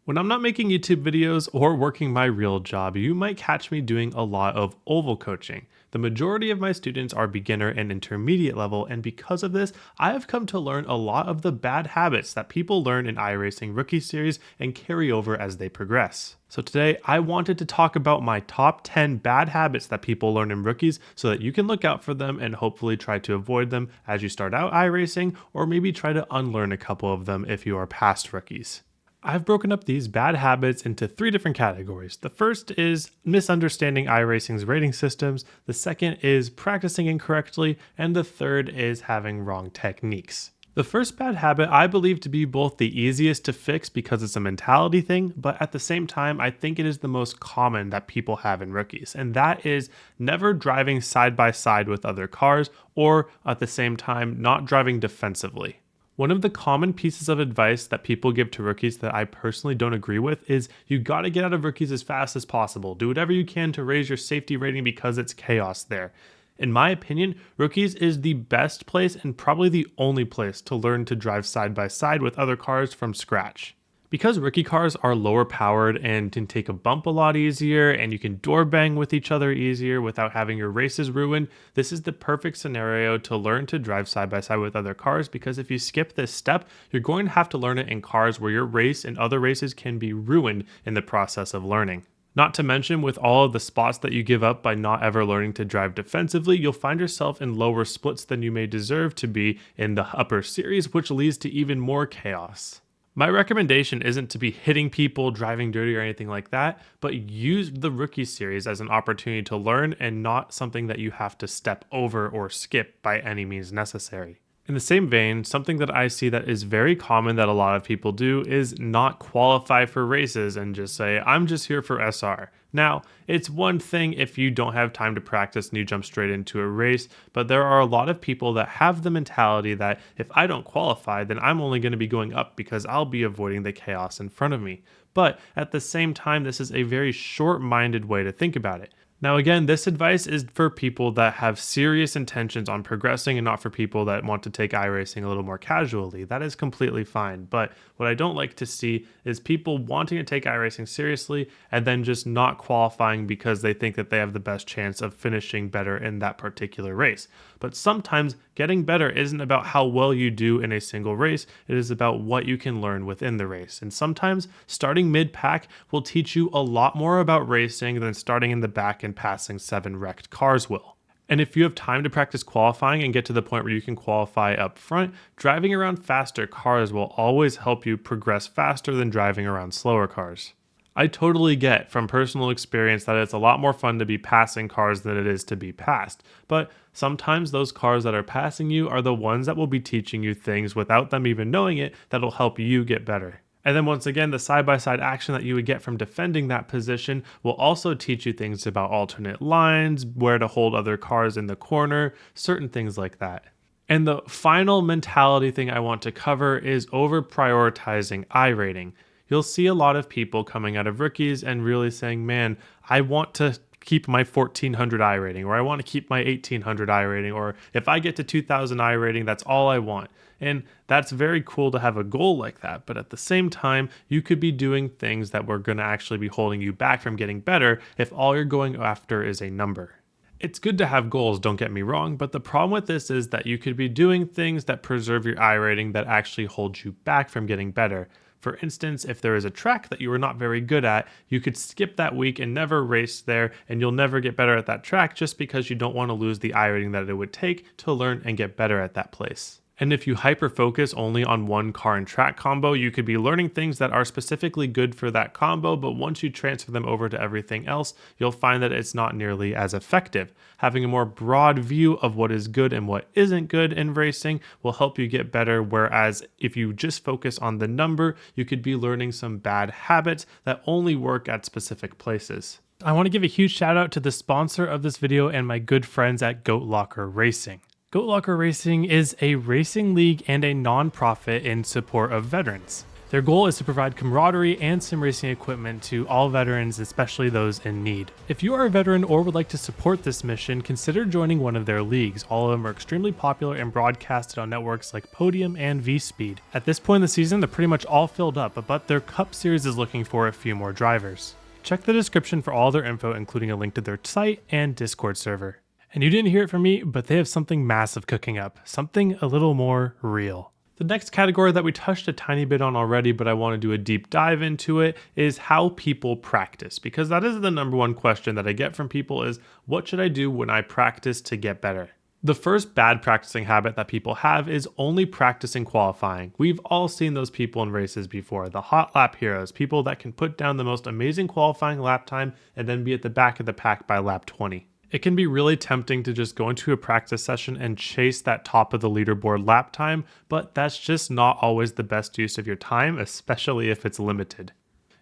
When I'm not making YouTube videos or working my real job, you might catch me doing a lot of oval coaching. The majority of my students are beginner and intermediate level, and because of this, I have come to learn a lot of the bad habits that people learn in iRacing Rookie Series and carry over as they progress. So today, I wanted to talk about my top 10 bad habits that people learn in rookies so that you can look out for them and hopefully try to avoid them as you start out iRacing, or maybe try to unlearn a couple of them if you are past rookies. I've broken up these bad habits into three different categories. The first is misunderstanding iRacing's rating systems, the second is practicing incorrectly, and the third is having wrong techniques. The first bad habit I believe to be both the easiest to fix because it's a mentality thing, but at the same time, I think it is the most common that people have in rookies, and that is never driving side by side with other cars, or at the same time, not driving defensively. One of the common pieces of advice that people give to rookies that I personally don't agree with is you gotta get out of rookies as fast as possible. Do whatever you can to raise your safety rating because it's chaos there. In my opinion, rookies is the best place and probably the only place to learn to drive side by side with other cars from scratch. Because rookie cars are lower powered and can take a bump a lot easier, and you can door bang with each other easier without having your races ruined, this is the perfect scenario to learn to drive side by side with other cars, because if you skip this step, you're going to have to learn it in cars where your race and other races can be ruined in the process of learning. Not to mention, with all of the spots that you give up by not ever learning to drive defensively, you'll find yourself in lower splits than you may deserve to be in the upper series, which leads to even more chaos. My recommendation isn't to be hitting people, driving dirty, or anything like that, but use the rookie series as an opportunity to learn and not something that you have to step over or skip by any means necessary. In the same vein, something that I see that is very common that a lot of people do is not qualify for races and just say, I'm just here for SR. Now, it's one thing if you don't have time to practice and you jump straight into a race, but there are a lot of people that have the mentality that if I don't qualify, then I'm only going to be going up because I'll be avoiding the chaos in front of me. But at the same time, this is a very short-minded way to think about it. Now again, this advice is for people that have serious intentions on progressing and not for people that want to take iRacing a little more casually. That is completely fine. But what I don't like to see is people wanting to take iRacing seriously and then just not qualifying because they think that they have the best chance of finishing better in that particular race. But sometimes getting better isn't about how well you do in a single race, it is about what you can learn within the race. And sometimes starting mid-pack will teach you a lot more about racing than starting in the back and passing 7 wrecked cars will. And if you have time to practice qualifying and get to the point where you can qualify up front, driving around faster cars will always help you progress faster than driving around slower cars. I totally get from personal experience that it's a lot more fun to be passing cars than it is to be passed, but sometimes those cars that are passing you are the ones that will be teaching you things without them even knowing it that'll help you get better. And then once again, the side-by-side action that you would get from defending that position will also teach you things about alternate lines, where to hold other cars in the corner, certain things like that. And the final mentality thing I want to cover is over-prioritizing iRating. You'll see a lot of people coming out of rookies and really saying, man, I want to keep my 1400 iRating, or I want to keep my 1800 iRating, or if I get to 2000 iRating, that's all I want. And that's very cool to have a goal like that, but at the same time, you could be doing things that were going to actually be holding you back from getting better if all you're going after is a number. It's good to have goals, don't get me wrong, but the problem with this is that you could be doing things that preserve your iRating that actually hold you back from getting better. For instance, if there is a track that you are not very good at, you could skip that week and never race there, and you'll never get better at that track just because you don't want to lose the iRating that it would take to learn and get better at that place. And if you hyper-focus only on one car and track combo, you could be learning things that are specifically good for that combo, but once you transfer them over to everything else, you'll find that it's not nearly as effective. Having a more broad view of what is good and what isn't good in racing will help you get better, whereas if you just focus on the number, you could be learning some bad habits that only work at specific places. I want to give a huge shout out to the sponsor of this video and my good friends at Goat Locker Racing. Goat Locker Racing is a racing league and a non-profit in support of veterans. Their goal is to provide camaraderie and sim racing equipment to all veterans, especially those in need. If you are a veteran or would like to support this mission, consider joining one of their leagues. All of them are extremely popular and broadcasted on networks like Podium and V-Speed. At this point in the season, they're pretty much all filled up, but their Cup Series is looking for a few more drivers. Check the description for all their info, including a link to their site and Discord server. And you didn't hear it from me, but they have something massive cooking up, something a little more real. The next category that we touched a tiny bit on already, but I want to do a deep dive into it, is how people practice, because that is the number one question that I get from people is, what should I do when I practice to get better? The first bad practicing habit that people have is only practicing qualifying. We've all seen those people in races before, the hot lap heroes, people that can put down the most amazing qualifying lap time and then be at the back of the pack by lap 20. It can be really tempting to just go into a practice session and chase that top of the leaderboard lap time, but that's just not always the best use of your time, especially if it's limited.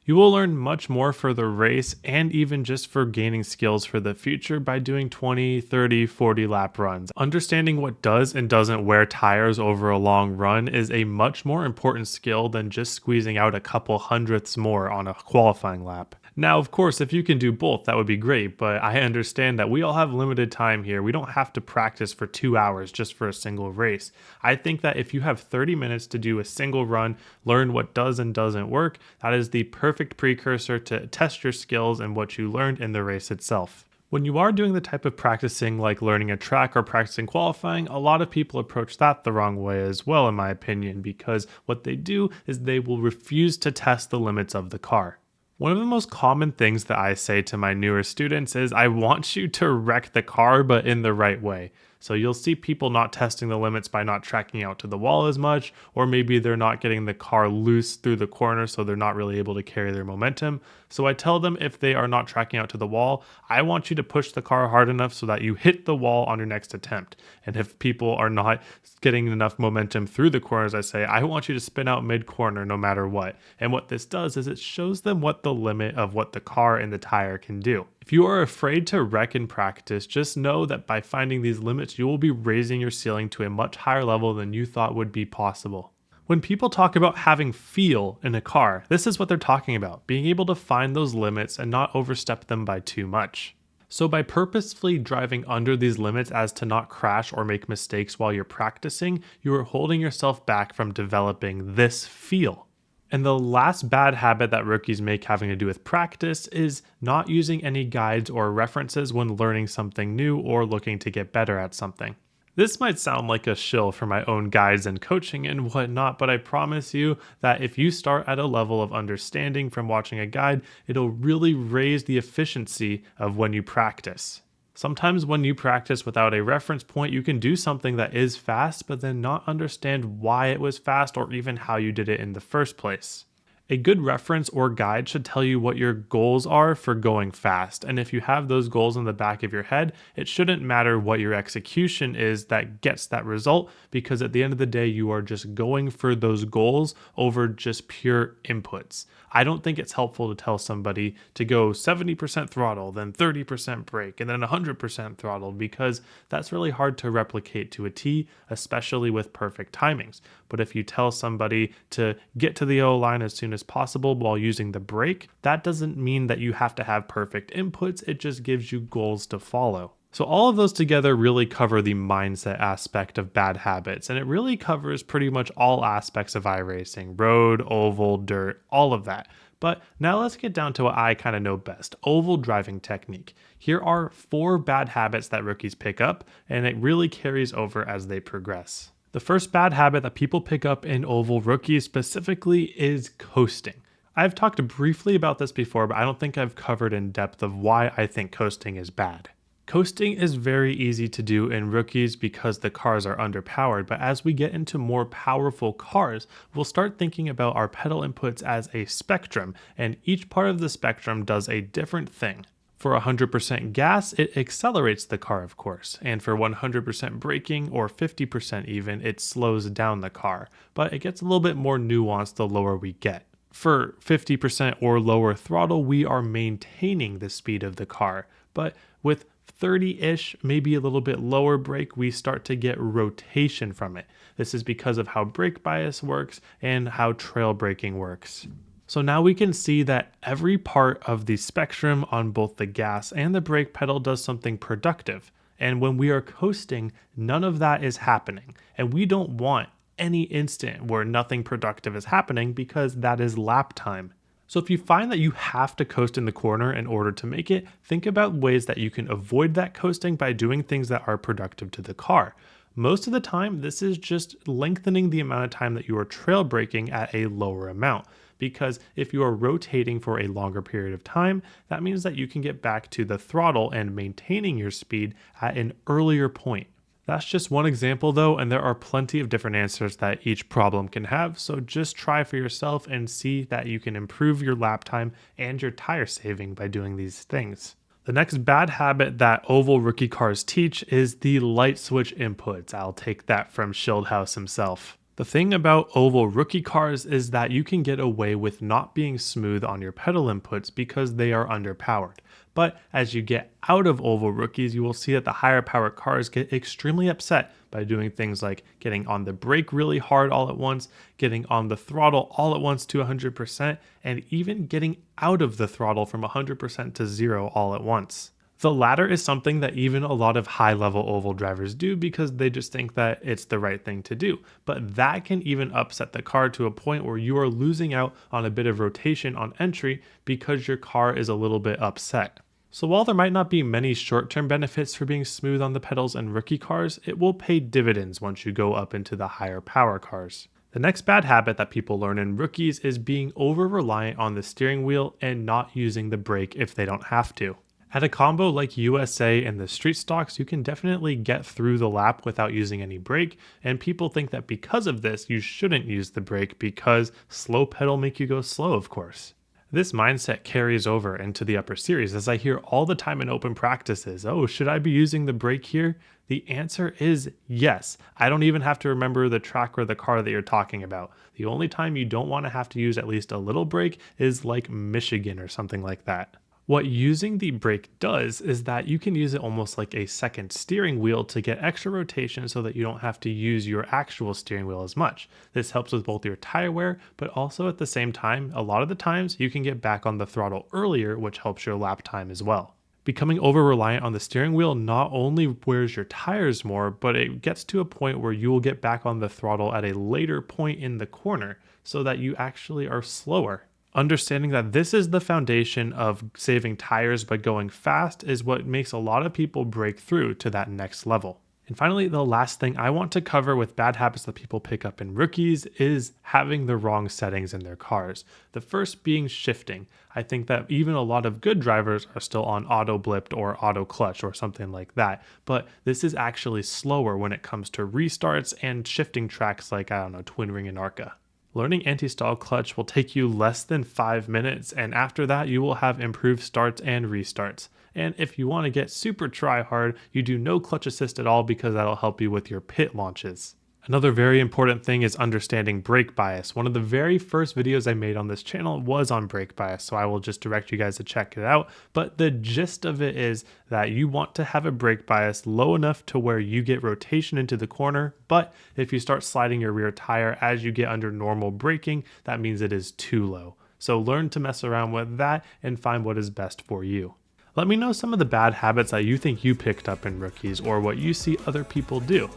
You will learn much more for the race and even just for gaining skills for the future by doing 20, 30, 40 lap runs. Understanding what does and doesn't wear tires over a long run is a much more important skill than just squeezing out a couple hundredths more on a qualifying lap. Now, of course, if you can do both, that would be great, but I understand that we all have limited time here. We don't have to practice for 2 hours just for a single race. I think that if you have 30 minutes to do a single run, learn what does and doesn't work, that is the perfect precursor to test your skills and what you learned in the race itself. When you are doing the type of practicing like learning a track or practicing qualifying, a lot of people approach that the wrong way as well, in my opinion, because what they do is they will refuse to test the limits of the car. One of the most common things that I say to my newer students is I want you to wreck the car, but in the right way. So you'll see people not testing the limits by not tracking out to the wall as much, or maybe they're not getting the car loose through the corner so they're not really able to carry their momentum. So I tell them if they are not tracking out to the wall, I want you to push the car hard enough so that you hit the wall on your next attempt. And if people are not getting enough momentum through the corners, I say, I want you to spin out mid-corner no matter what. And what this does is it shows them what the limit of what the car and the tire can do. If you are afraid to wreck in practice, just know that by finding these limits, you will be raising your ceiling to a much higher level than you thought would be possible. When people talk about having feel in a car, this is what they're talking about, being able to find those limits and not overstep them by too much. So by purposefully driving under these limits as to not crash or make mistakes while you're practicing, you are holding yourself back from developing this feel. And the last bad habit that rookies make having to do with practice is not using any guides or references when learning something new or looking to get better at something. This might sound like a shill for my own guides and coaching and whatnot, but I promise you that if you start at a level of understanding from watching a guide, it'll really raise the efficiency of when you practice. Sometimes when you practice without a reference point, you can do something that is fast, but then not understand why it was fast or even how you did it in the first place. A good reference or guide should tell you what your goals are for going fast, and if you have those goals in the back of your head, it shouldn't matter what your execution is that gets that result, because at the end of the day, you are just going for those goals over just pure inputs. I don't think it's helpful to tell somebody to go 70% throttle, then 30% brake, and then 100% throttle, because that's really hard to replicate to a T, especially with perfect timings. But if you tell somebody to get to the O line as soon as possible while using the brake, that doesn't mean that you have to have perfect inputs, it just gives you goals to follow. So all of those together really cover the mindset aspect of bad habits, and it really covers pretty much all aspects of iRacing, road, oval, dirt, all of that. But now let's get down to what I kind of know best, oval driving technique. Here are 4 bad habits that rookies pick up, and it really carries over as they progress. The first bad habit that people pick up in oval rookies specifically is coasting. I've talked briefly about this before, but I don't think I've covered in depth of why I think coasting is bad. Coasting is very easy to do in rookies because the cars are underpowered, but as we get into more powerful cars, we'll start thinking about our pedal inputs as a spectrum, and each part of the spectrum does a different thing. For 100% gas, it accelerates the car, of course, and for 100% braking, or 50% even, it slows down the car, but it gets a little bit more nuanced the lower we get. For 50% or lower throttle, we are maintaining the speed of the car, but with 30-ish, maybe a little bit lower brake, we start to get rotation from it. This is because of how brake bias works and how trail braking works. So now we can see that every part of the spectrum on both the gas and the brake pedal does something productive. And when we are coasting, none of that is happening. And we don't want any instant where nothing productive is happening because that is lap time. So if you find that you have to coast in the corner in order to make it, think about ways that you can avoid that coasting by doing things that are productive to the car. Most of the time, this is just lengthening the amount of time that you are trail braking at a lower amount. Because if you are rotating for a longer period of time, that means that you can get back to the throttle and maintaining your speed at an earlier point. That's just one example though, and there are plenty of different answers that each problem can have, so just try for yourself and see that you can improve your lap time and your tire saving by doing these things. The next bad habit that oval rookie cars teach is the light switch inputs. I'll take that from Schildhouse himself. The thing about oval rookie cars is that you can get away with not being smooth on your pedal inputs because they are underpowered. But as you get out of oval rookies, you will see that the higher powered cars get extremely upset by doing things like getting on the brake really hard all at once, getting on the throttle all at once to 100%, and even getting out of the throttle from 100% to 0 all at once. The latter is something that even a lot of high-level oval drivers do because they just think that it's the right thing to do. But that can even upset the car to a point where you are losing out on a bit of rotation on entry because your car is a little bit upset. So while there might not be many short-term benefits for being smooth on the pedals in rookie cars, it will pay dividends once you go up into the higher power cars. The next bad habit that people learn in rookies is being over-reliant on the steering wheel and not using the brake if they don't have to. At a combo like USA and the street stocks, you can definitely get through the lap without using any brake, and people think that because of this, you shouldn't use the brake because slow pedal make you go slow, of course. This mindset carries over into the upper series as I hear all the time in open practices, oh, should I be using the brake here? The answer is yes. I don't even have to remember the track or the car that you're talking about. The only time you don't want to have to use at least a little brake is like Michigan or something like that. What using the brake does is that you can use it almost like a second steering wheel to get extra rotation so that you don't have to use your actual steering wheel as much. This helps with both your tire wear, but also at the same time, a lot of the times you can get back on the throttle earlier, which helps your lap time as well. Becoming over-reliant on the steering wheel not only wears your tires more, but it gets to a point where you will get back on the throttle at a later point in the corner so that you actually are slower. Understanding that this is the foundation of saving tires by going fast is what makes a lot of people break through to that next level. And finally, the last thing I want to cover with bad habits that people pick up in rookies is having the wrong settings in their cars. The first being shifting. I think that even a lot of good drivers are still on auto blipped or auto clutch or something like that, but this is actually slower when it comes to restarts and shifting tracks like, Twin Ring and Arca. Learning anti-stall clutch will take you less than 5 minutes, and after that you will have improved starts and restarts. And if you want to get super try hard, you do no clutch assist at all because that'll help you with your pit launches. Another very important thing is understanding brake bias. One of the very first videos I made on this channel was on brake bias, so I will just direct you guys to check it out. But the gist of it is that you want to have a brake bias low enough to where you get rotation into the corner, but if you start sliding your rear tire as you get under normal braking, that means it is too low. So learn to mess around with that and find what is best for you. Let me know some of the bad habits that you think you picked up in rookies or what you see other people do.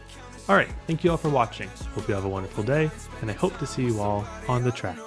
Alright, thank you all for watching. Hope you have a wonderful day, and I hope to see you all on the track.